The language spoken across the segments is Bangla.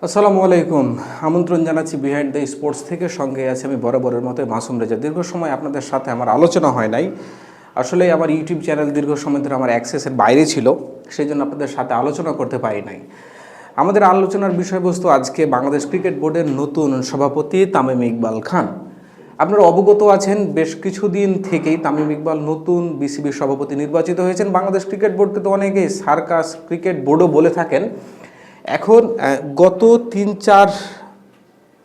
আসসালামু আলাইকুম। আমন্ত্রণ জানাচ্ছি বিহাইন্ড দ্য স্পোর্টস থেকে। সঙ্গে আছে আমি বরাবরের মতো মাসুম রেজা। দীর্ঘ সময় আপনাদের সাথে আমার আলোচনা হয় নাই। আসলে আমার ইউটিউব চ্যানেল দীর্ঘ সময় ধরে আমার অ্যাক্সেসের বাইরে ছিল, সেই জন্য আপনাদের সাথে আলোচনা করতে পারি নাই। আমাদের আলোচনার বিষয়বস্তু আজকে বাংলাদেশ ক্রিকেট বোর্ডের নতুন সভাপতি তামিম ইকবাল খান। আপনারা অবগত আছেন, বেশ কিছুদিন থেকেই তামিম ইকবাল নতুন বিসিবির সভাপতি নির্বাচিত হয়েছেন। বাংলাদেশ ক্রিকেট বোর্ডকে তো অনেকেই সার্কাস ক্রিকেট বোর্ডও বলে থাকেন। এখন গত ৩-৪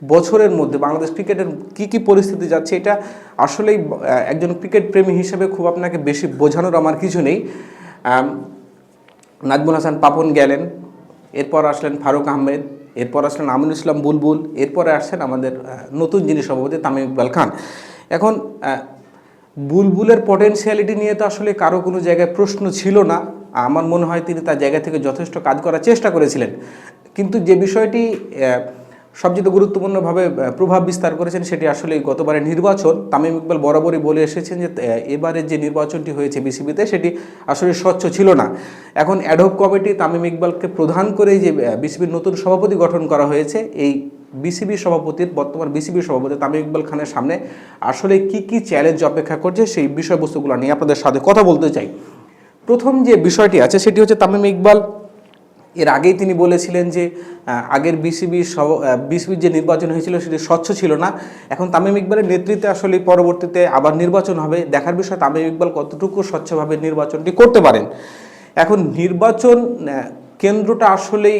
বছরের মধ্যে বাংলাদেশ ক্রিকেটের কী পরিস্থিতি যাচ্ছে, এটা আসলেই একজন ক্রিকেট প্রেমী হিসেবে খুব আপনাকে বেশি বোঝানোর আমার কিছু নেই। নাজমুল হাসান পাপন গেলেন, এরপর আসলেন ফারুক আহমেদ, এরপর আসলেন আমিনুল ইসলাম বুলবুল, এরপরে আসছেন আমাদের নতুন যিনি সভাপতি তামিম ইকবাল খান। এখন বুলবুলের পটেনশিয়ালিটি নিয়ে তো আসলে কারো কোনো জায়গায় প্রশ্ন ছিল না। আমার মনে হয় তিনি তার জায়গা থেকে যথেষ্ট কাজ করার চেষ্টা করেছিলেন, কিন্তু যে বিষয়টি সবচেয়ে গুরুত্বপূর্ণভাবে প্রভাব বিস্তার করেছেন সেটি আসলে গতবারের নির্বাচন। তামিম ইকবাল বরাবরই বলে এসেছেন যে এবারের যে নির্বাচনটি হয়েছে বিসিবিতে সেটি আসলে স্বচ্ছ ছিল না। এখন অ্যাডহক কমিটি তামিম ইকবালকে প্রধান করে যে বিসিবির নতুন সভাপতি গঠন করা হয়েছে, এই বর্তমান বিসিবির সভাপতি তামিম ইকবাল খানের সামনে আসলে কি চ্যালেঞ্জ অপেক্ষা করছে সেই বিষয়বস্তুগুলো নিয়ে আপনাদের সাথে কথা বলতে চাই। প্রথম যে বিষয়টি আছে সেটি হচ্ছে তামিম ইকবাল এর আগেই তিনি বলেছিলেন যে আগের বিসিবির যে নির্বাচন হয়েছিল সেটি স্বচ্ছ ছিল না। এখন তামিম ইকবালের নেতৃত্বে আসলে পরবর্তীতে আবার নির্বাচন হবে, দেখার বিষয় তামিম ইকবাল কতটুকু স্বচ্ছভাবে নির্বাচনটি করতে পারেন। এখন নির্বাচন কেন্দ্রটা আসলেই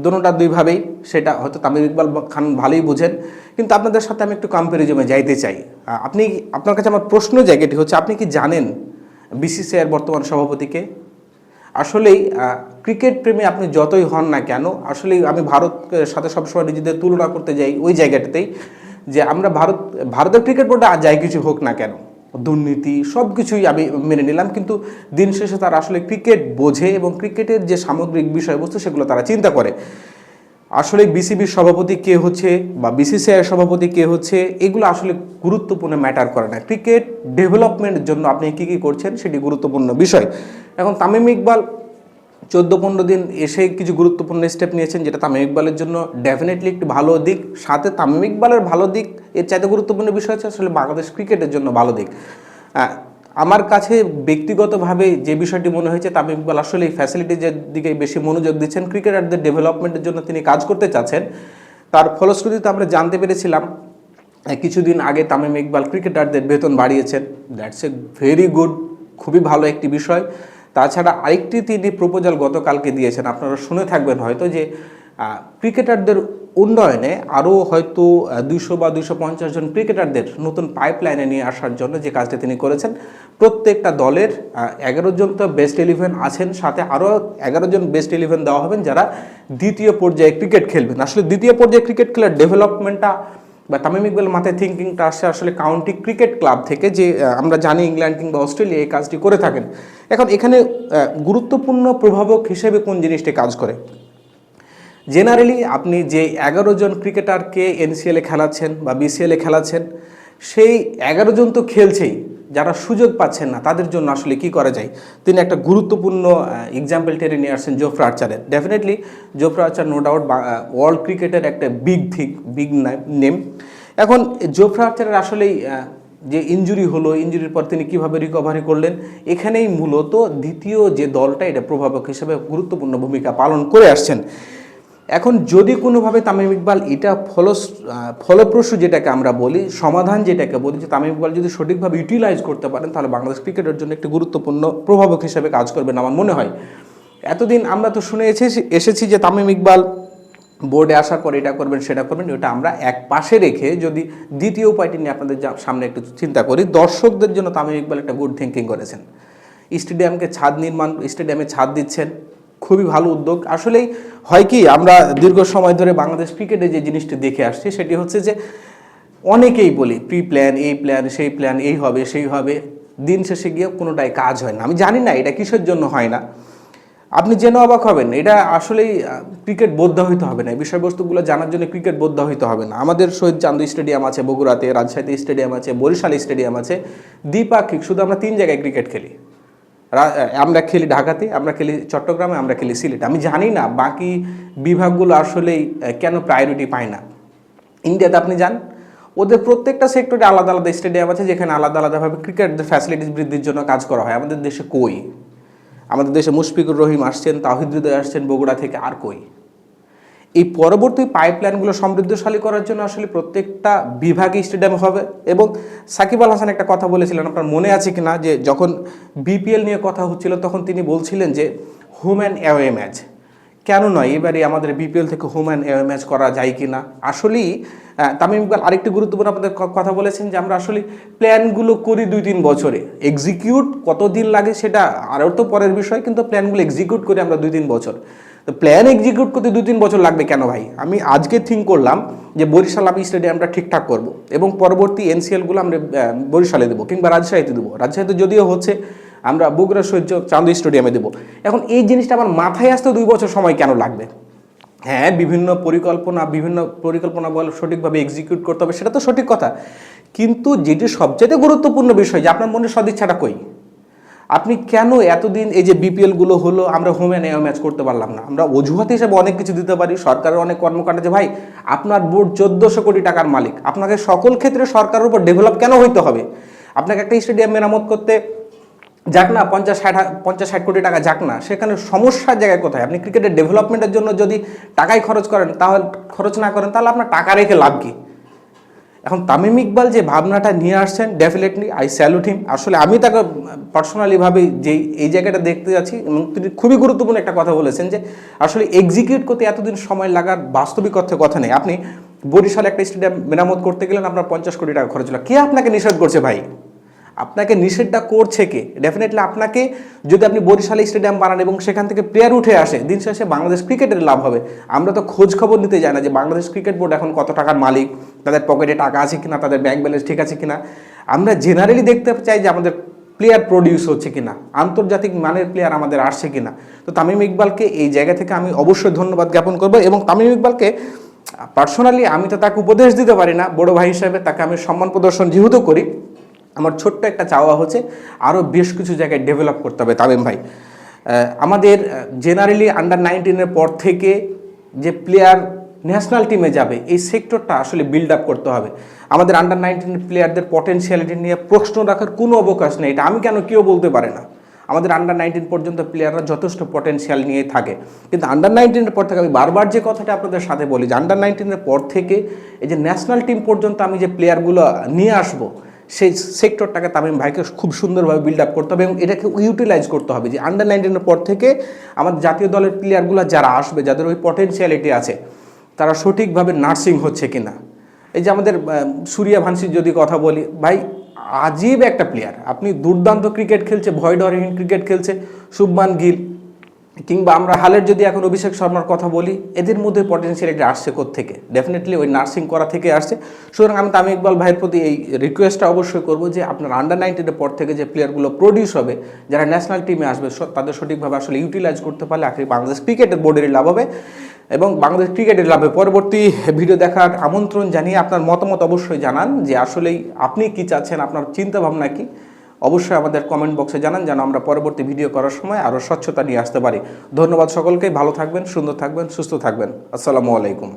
দোনোটা দুইভাবেই, সেটা হয়তো তামিম ইকবাল খান ভালোই বোঝেন, কিন্তু আপনাদের সাথে আমি একটু কম্প্যারিজনে যাইতে চাই। আপনার কাছে আমার প্রশ্ন জায়গাটি হচ্ছে, আপনি কি জানেন বিসিসিআইয়ের বর্তমান সভাপতিকে? আসলেই ক্রিকেট প্রেমী আপনি যতই হন না কেন, আসলেই আমি ভারতের সাথে সবসময় নিজেদের তুলনা করতে যাই ওই জায়গাটাতেই, যে আমরা ভারতের ক্রিকেট বোর্ডে যাই কিছু হোক না কেন, দুর্নীতি সব কিছুই আমি মেনে নিলাম, কিন্তু দিন শেষে তারা আসলে ক্রিকেট বোঝে এবং ক্রিকেটের যে সামগ্রিক বিষয়বস্তু সেগুলো তারা চিন্তা করে। আসলে বিসিবির সভাপতি কে হচ্ছে বা বিসিসিআইয়ের সভাপতি কে হচ্ছে, এগুলো আসলে গুরুত্বপূর্ণ ম্যাটার করে না। ক্রিকেট ডেভেলপমেন্টের জন্য আপনি কী করছেন সেটি গুরুত্বপূর্ণ বিষয়। এখন তামিম ইকবাল 14-15 দিন এসে কিছু গুরুত্বপূর্ণ স্টেপ নিয়েছেন, যেটা তামিম ইকবালের জন্য ডেফিনেটলি একটি ভালো দিক। সাথে তামিম ইকবালের ভালো দিক এর চাইতে গুরুত্বপূর্ণ বিষয় হচ্ছে আসলে বাংলাদেশ ক্রিকেটের জন্য ভালো দিক। আমার কাছে ব্যক্তিগতভাবে যে বিষয়টি মনে হয়েছে, তামিম ইকবাল আসলে এই ফ্যাসিলিটিজের দিকে বেশি মনোযোগ দিচ্ছেন, ক্রিকেটারদের ডেভেলপমেন্টের জন্য তিনি কাজ করতে চাচ্ছেন। তার ফলশ্রুতিতে আমরা জানতে পেরেছিলাম কিছুদিন আগে তামিম ইকবাল ক্রিকেটারদের বেতন বাড়িয়েছেন। দ্যাটস এ ভেরি গুড, খুবই ভালো একটি বিষয়। তাছাড়া আরেকটি তিনি প্রপোজাল গতকালকে দিয়েছেন, আপনারা শুনে থাকবেন হয়তো, যে ক্রিকেটারদের উন্নয়নে আরও হয়তো 200 বা 250 জন ক্রিকেটারদের নতুন পাইপলাইনে নিয়ে আসার জন্য যে কাজটা তিনি করেছেন। প্রত্যেকটা দলের 11 জন তো বেস্ট 11 আছেন, সাথে আরও 11 জন বেস্ট 11 দেওয়া হবেন যারা দ্বিতীয় পর্যায়ে ক্রিকেট খেলবেন। আসলে দ্বিতীয় পর্যায়ে ক্রিকেট খেলার ডেভেলপমেন্টটা বা তামিম ইকবালের মাথায় থিঙ্কিংটা আসছে আসলে কাউন্টি ক্রিকেট ক্লাব থেকে, যে আমরা জানি ইংল্যান্ড কিংবা অস্ট্রেলিয়া এই কাজটি করে থাকেন। এখন এখানে গুরুত্বপূর্ণ প্রভাবক হিসেবে কোন জিনিসটি কাজ করে? জেনারেলি আপনি যে 11 জন ক্রিকেটারকে এনসিএলে খেলাচ্ছেন বা বিসিএলে খেলাচ্ছেন, সেই 11 জন তো খেলছেই, যারা সুযোগ পাচ্ছেন না তাদের জন্য আসলে কি করা যায়। তিনি একটা গুরুত্বপূর্ণ এক্সাম্পল টেনে নিয়ে আসছেন জোফরা আর্চারের। ডেফিনেটলি জোফরা আর্চার নো ডাউট ওয়ার্ল্ড ক্রিকেটের একটা বিগ নেম। এখন জোফরা আর্চারের আসলেই যে ইঞ্জুরির পর তিনি কীভাবে রিকভারি করলেন, এখানেই মূলত দ্বিতীয় যে দলটা এটা প্রভাবক হিসেবে গুরুত্বপূর্ণ ভূমিকা পালন করে আসছেন। এখন যদি কোনোভাবে তামিম ইকবাল এটা ফলপ্রসূ যেটাকে আমরা বলি, সমাধান যেটাকে বলি, যে তামিম ইকবাল যদি সঠিকভাবে ইউটিলাইজ করতে পারেন, তাহলে বাংলাদেশ ক্রিকেটের জন্য একটি গুরুত্বপূর্ণ প্রভাবক হিসেবে কাজ করবেন আমার মনে হয়। এতদিন আমরা তো শুনে এসেছি যে তামিম ইকবাল বোর্ডে আসার পর এটা করবেন সেটা করবেন, ওটা আমরা এক পাশে রেখে যদি দ্বিতীয় উপায়টি নিয়ে আপনাদের সামনে একটু চিন্তা করি, দর্শকদের জন্য তামিম ইকবাল একটা গুড থিঙ্কিং করেছেন। স্টেডিয়ামে ছাদ দিচ্ছেন, খুবই ভালো উদ্যোগ। আসলেই হয় কি, আমরা দীর্ঘ সময় ধরে বাংলাদেশ ক্রিকেটে যে জিনিসটি দেখে আসছি সেটি হচ্ছে যে অনেকেই বলি প্রি প্ল্যান, এই প্ল্যান সেই প্ল্যান, এই হবে সেই হবে, দিন শেষে গিয়ে কোনোটাই কাজ হয় না। আমি জানি না এটা কিসের জন্য হয় না, আপনি জেনে অবাক হবেন। এটা আসলেই ক্রিকেট বোদ্ধা হইতে হবে না, এই বিষয়বস্তুগুলো জানার জন্য ক্রিকেট বোদ্ধা হইতে হবে না। আমাদের শহীদ চান্দু স্টেডিয়াম আছে বগুড়াতে, রাজশাহীতে স্টেডিয়াম আছে, বরিশাল স্টেডিয়াম আছে, দ্বিপাক্ষিক, শুধু আমরা 3 জায়গায় ক্রিকেট খেলি। আমরা খেলি ঢাকাতে, আমরা খেলি চট্টগ্রামে, আমরা খেলি সিলেটে। আমি জানি না বাকি বিভাগগুলো আসলেই কেন প্রায়োরিটি পায় না। ইন্ডিয়াতে আপনি যান, ওদের প্রত্যেকটা সেক্টরে আলাদা আলাদা স্টেডিয়াম আছে যেখানে আলাদা আলাদাভাবে ক্রিকেটের ফ্যাসিলিটিস বৃদ্ধির জন্য কাজ করা হয়। আমাদের দেশে কই? আমাদের দেশে মুশফিকুর রহিম আসছেন, তাওহিদ হৃদয় আসছেন বগুড়া থেকে, আর কই? এই পরবর্তী পাইপলাইনগুলো সমৃদ্ধশালী করার জন্য আসলে প্রত্যেকটা বিভাগে স্টেডিয়াম হবে। এবং সাকিব আল হাসান একটা কথা বলেছিলেন, আপনার মনে আছে কিনা, যে যখন বিপিএল নিয়ে কথা হচ্ছিল তখন তিনি বলছিলেন যে হোম অ্যান্ড অ্যাওয়ে ম্যাচ কেন নয়, এবারে আমাদের বিপিএল থেকে হোম অ্যান্ড অ্যাওয়ে ম্যাচ করা যায় কি না। আসলেই তামিম ইকবাল আরেকটি গুরুত্বপূর্ণ আপনাদের কথা বলেছেন যে আমরা আসলে প্ল্যানগুলো করি 2-3 বছরে, এক্সিকিউট কতদিন লাগে সেটা আরও তো পরের বিষয়, কিন্তু প্ল্যানগুলো এক্সিকিউট করি আমরা 2-3 বছর। তো প্ল্যান এক্সিকিউট করতে 2-3 বছর লাগবে কেন ভাই? আমি আজকে থিঙ্ক করলাম যে বরিশাল আমি স্টেডিয়ামটা ঠিকঠাক করব এবং পরবর্তী এনসিএলগুলো আমরা বরিশালে দেবো কিংবা রাজশাহীতে দেবো। রাজশাহীতে যদিও হচ্ছে, আমরা বগুড়া শহীদ চাঁদনী স্টেডিয়ামে দেবো। এখন এই জিনিসটা আমার মাথায় আসতে 2 বছর সময় কেন লাগবে? হ্যাঁ, বিভিন্ন পরিকল্পনা বল সঠিকভাবে এক্সিকিউট করতে হবে, সেটা তো সঠিক কথা, কিন্তু যেটি সবচেয়ে গুরুত্বপূর্ণ বিষয় যে আপনার মনের সদিচ্ছাটা কই? আপনি কেন এতদিন এই যে বিপিএলগুলো হলো আমরা হোম অ্যান্ড অ্যাওয়ে ম্যাচ করতে পারলাম না? আমরা অজুহাত হিসেবে অনেক কিছু দিতে পারি, সরকারের অনেক কর্মকাণ্ড, যে ভাই আপনার বোর্ড 1400 কোটি টাকার মালিক, আপনাকে সকল ক্ষেত্রে সরকারের উপর ডেভেলপ কেন হইতে হবে? আপনাকে একটা স্টেডিয়াম মেরামত করতে যাক না 50-60 কোটি টাকা যাক না, সেখানে সমস্যার জায়গায় কোথায়? আপনি ক্রিকেটের ডেভেলপমেন্টের জন্য যদি টাকাই খরচ করেন, তাহলে খরচ না করেন, তাহলে আপনার টাকা রেখে লাভ কি? এখন তামিম ইকবাল যে ভাবনাটা নিয়ে আসছেন, ডেফিনেটলি আই স্যালুট হিম। আসলে আমি তাকে পার্সোনালিভাবে যেই এই জায়গাটা দেখতে যাচ্ছি, এবং তিনি খুবই গুরুত্বপূর্ণ একটা কথা বলেছেন যে আসলে এক্সিকিউট করতে এতদিন সময় লাগার বাস্তবিক অর্থে কথা নেই। আপনি বরিশালে একটা স্টেডিয়াম মেরামত করতে গেলেন, আপনার 50 কোটি টাকা খরচ হলো, কে আপনাকে নিষেধ করছে ভাই? আপনাকে নিষেধটা করছে কে? ডেফিনেটলি আপনাকে, যদি আপনি বরিশালে স্টেডিয়াম বানান এবং সেখান থেকে প্লেয়ার উঠে আসে, দিন শেষে বাংলাদেশ ক্রিকেটের লাভ হবে। আমরা তো খোঁজ খবর নিতে যাই না যে বাংলাদেশ ক্রিকেট বোর্ড এখন কত টাকার মালিক, তাদের পকেটে টাকা আছে কিনা, তাদের ব্যাংক ব্যালেন্স ঠিক আছে কিনা। আমরা জেনারেলি দেখতে চাই যে আমাদের প্লেয়ার প্রডিউস হচ্ছে কিনা, আন্তর্জাতিক মানের প্লেয়ার আমাদের আসছে কিনা। তো তামিম ইকবালকে এই জায়গা থেকে আমি অবশ্যই ধন্যবাদ জ্ঞাপন করব। এবং তামিম ইকবালকে পার্সোনালি আমি তো তাকে উপদেশ দিতে পারি না, বড় ভাই হিসেবে তাকে আমি সম্মান প্রদর্শন যেহেতু করি, আমার ছোট্ট একটা চাওয়া হচ্ছে আরও বেশ কিছু জায়গায় ডেভেলপ করতে হবে তামিম ভাই। আমাদের জেনারেলি আন্ডার-19 পর থেকে যে প্লেয়ার ন্যাশনাল টিমে যাবে, এই সেক্টরটা আসলে বিল্ড আপ করতে হবে। আমাদের আন্ডার-19 প্লেয়ারদের পটেনশিয়ালিটি নিয়ে প্রশ্ন রাখার কোনো অবকাশ নেই, এটা আমি কেন কেউ বলতে পারে না। আমাদের আন্ডার-19 পর্যন্ত প্লেয়াররা যথেষ্ট পটেনশিয়াল নিয়ে থাকে, কিন্তু আন্ডার-19 পর থেকে আমি বারবার যে কথাটা আপনাদের সাথে বলি যে আন্ডার-19 পর থেকে এই যে ন্যাশনাল টিম পর্যন্ত আমি যে প্লেয়ারগুলো নিয়ে আসবো, সেই সেক্টরটাকে তামিম ভাইকে খুব সুন্দরভাবে বিল্ড আপ করতে হবে এবং এটাকে ইউটিলাইজ করতে হবে যে আন্ডার-19 পর থেকে আমাদের জাতীয় দলের প্লেয়ারগুলো যারা আসবে, যাদের ওই পটেনশিয়ালিটি আছে, তারা সঠিকভাবে নার্সিং হচ্ছে কিনা। এই যে আমাদের সূর্যা ভানসির যদি কথা বলি, ভাই আজীব একটা প্লেয়ার, আপনি দুর্দান্ত ক্রিকেট খেলছে, ভয় ডরহীন ক্রিকেট খেলছে শুভমান গিল, কিংবা আমরা হালের যদি এখন অভিষেক শর্মার কথা বলি, এদের মধ্যে পটেনশিয়ালিটি আসছে কোত্থেকে? ডেফিনেটলি ওই নার্সিং করা থেকে আসছে। সুতরাং আমি তামিম ইকবাল ভাইয়ের প্রতি এই রিকোয়েস্টটা অবশ্যই করবো যে আপনার আন্ডার-19 পর থেকে যে প্লেয়ারগুলো প্রডিউস হবে, যারা ন্যাশনাল টিমে আসবে, তাদের সঠিকভাবে আসলে ইউটিলাইজ করতে পারলে আখরি বাংলাদেশ ক্রিকেটের বোর্ডেরই লাভ হবে এবং বাংলাদেশ ক্রিকেটের লাভে। পরবর্তী ভিডিও দেখার আমন্ত্রণ জানিয়ে আপনার মতামত অবশ্যই জানান যে আসলেই আপনি কি চাচ্ছেন, আপনার চিন্তা ভাবনা কি, অবশ্যই আমাদের কমেন্ট বক্সে জানান, যেন আমরা পরবর্তী ভিডিও করার সময় আরও স্বচ্ছতা নিয়ে আসতে পারি। ধন্যবাদ সকলকে, ভালো থাকবেন, সুন্দর থাকবেন, সুস্থ থাকবেন। আসসালামু আলাইকুম।